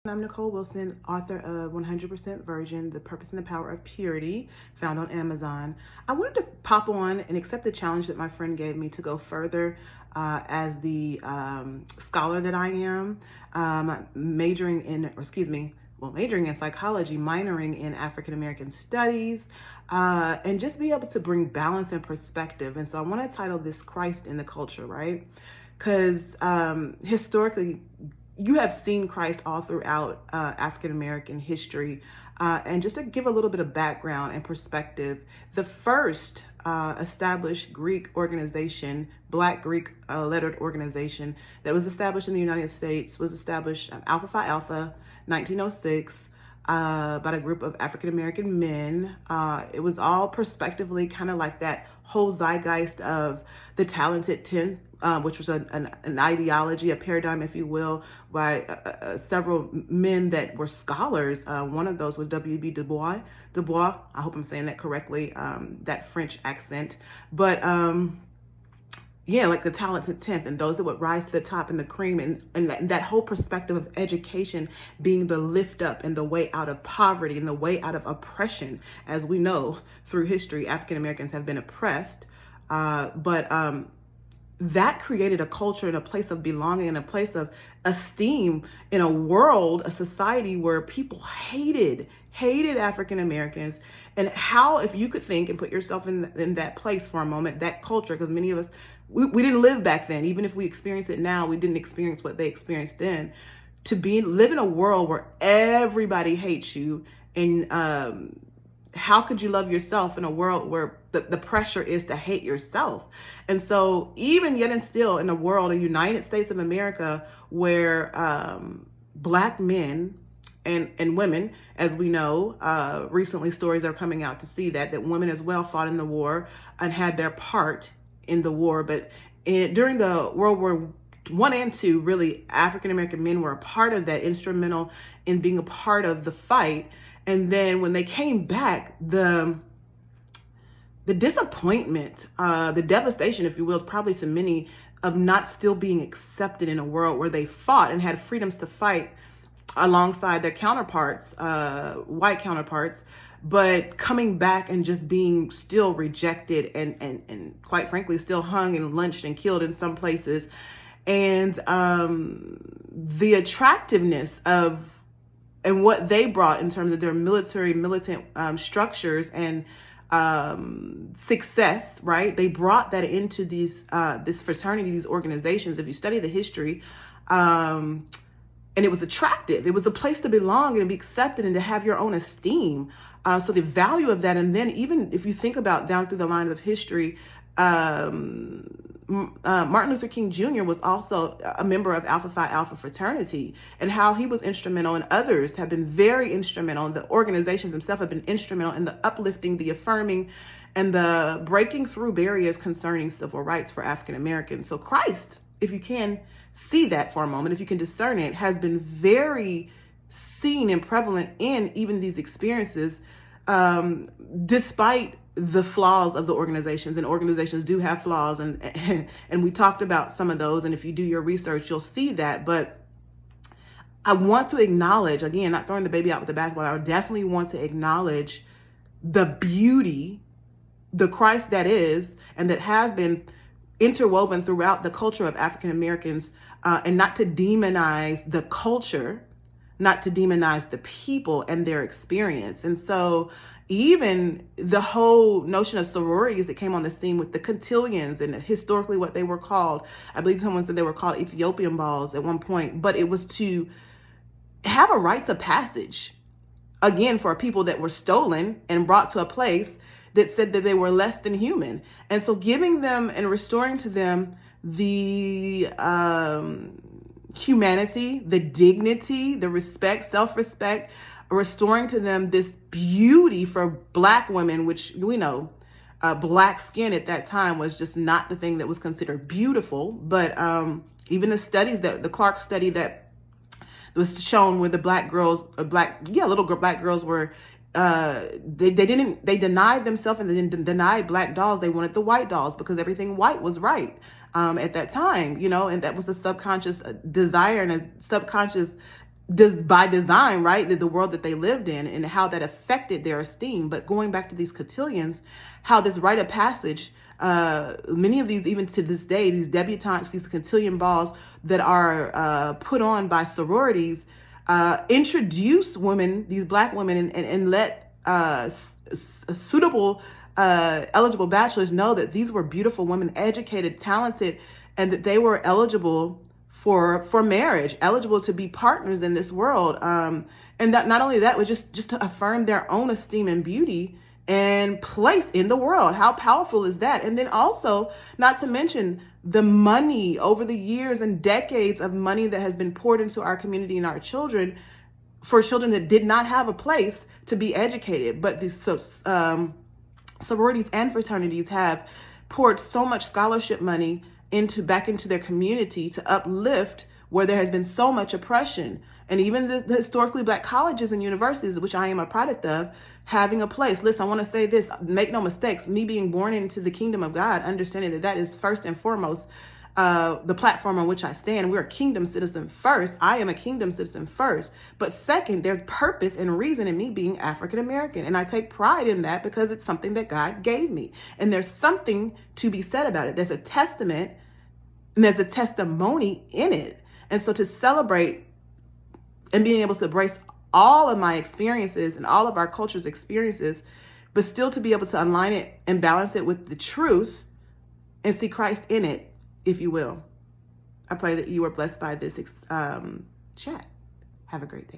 I'm Nicole Wilson, author of 100% Virgin, The Purpose and the Power of Purity, found on Amazon. I wanted to pop on and accept the challenge that my friend gave me to go further as the scholar that I am, majoring in psychology, minoring in African American studies, and just be able to bring balance and perspective. And so I want to title this Christ in the Culture, right? Because historically, you have seen Christ all throughout African American history. And just to give a little bit of background and perspective, the first established Greek organization, Black Greek lettered organization that was established in the United States was established Alpha Phi Alpha, 1906. By a group of African American men. It was all prospectively kind of like that whole zeitgeist of the talented 10, which was an ideology, a paradigm, if you will, by several men that were scholars. One of those was W.B. Du Bois. I hope I'm saying that correctly, that French accent. But yeah, like the talented 10th and those that would rise to the top and the cream, and that whole perspective of education being the lift up and the way out of poverty and the way out of oppression. As we know through history, African Americans have been oppressed, but that created a culture and a place of belonging and a place of esteem in a world, a society where people hated African Americans. And how, if you could think and put yourself in that place for a moment, that culture, because many of us, we didn't live back then. Even if we experience it now, we didn't experience what they experienced then. To live in a world where everybody hates you, and how could you love yourself in a world where the pressure is to hate yourself? And so even yet and still in a world, a United States of America, where Black men and women, as we know, recently stories are coming out to see that women as well fought in the war and had their part in the war. But during the World War I and II, really, African American men were a part of that, instrumental in being a part of the fight. And then when they came back, the disappointment, the devastation, if you will, probably to many, of not still being accepted in a world where they fought and had freedoms to fight alongside their counterparts, white counterparts, but coming back and just being still rejected and quite frankly, still hung and lynched and killed in some places. And the attractiveness of and what they brought in terms of their militant structures and success, right? They brought that into this fraternity, these organizations. If you study the history, and it was attractive. It was a place to belong and to be accepted and to have your own esteem. So the value of that, and then even if you think about down through the line of history, Martin Luther King Jr. was also a member of Alpha Phi Alpha fraternity, and how he was instrumental, and others have been very instrumental. The organizations themselves have been instrumental in the uplifting, the affirming, and the breaking through barriers concerning civil rights for African Americans. So Christ, if you can see that for a moment, if you can discern it, has been very seen and prevalent in even these experiences, despite the flaws of the organizations. And organizations do have flaws, and we talked about some of those, and if you do your research, you'll see that. But I want to acknowledge, again, not throwing the baby out with the bathwater, I definitely want to acknowledge the beauty, the Christ that is, and that has been interwoven throughout the culture of African Americans, and not to demonize the culture, not to demonize the people and their experience. And so even the whole notion of sororities that came on the scene with the cotillions, and historically what they were called, I believe someone said they were called Ethiopian balls at one point, but it was to have a rites of passage, again, for people that were stolen and brought to a place that said that they were less than human. And so giving them and restoring to them the humanity, the dignity, the respect, self-respect, restoring to them this beauty for Black women, which we know Black skin at that time was just not the thing that was considered beautiful. But even the studies, that the Clark study that was shown where the Black girls, Black girls were, they denied themselves, and they didn't deny Black dolls. They wanted the white dolls because everything white was right at that time, and that was a subconscious desire and a subconscious by design, right? The world that they lived in and how that affected their esteem. But going back to these cotillions, how this rite of passage, many of these, even to this day, these debutantes, these cotillion balls that are put on by sororities, introduce women, these Black women, and let suitable, eligible bachelors know that these were beautiful women, educated, talented, and that they were eligible for marriage, eligible to be partners in this world. And that not only that, was just to affirm their own esteem and beauty and place in the world. How powerful is that? And then also, not to mention the money over the years and decades of money that has been poured into our community and our children, for children that did not have a place to be educated. But these sororities and fraternities have poured so much scholarship money back into their community to uplift where there has been so much oppression. And even the historically Black colleges and universities, which I am a product of, having a place. Listen, I want to say this, make no mistakes, me being born into the kingdom of God, understanding that that is first and foremost the platform on which I stand. We're a kingdom citizen first. I am a kingdom citizen first. But second, there's purpose and reason in me being African American. And I take pride in that because it's something that God gave me. And there's something to be said about it. There's a testament and there's a testimony in it. And so to celebrate and being able to embrace all of my experiences and all of our culture's experiences, but still to be able to align it and balance it with the truth and see Christ in it, if you will. I pray that you are blessed by this chat. Have a great day.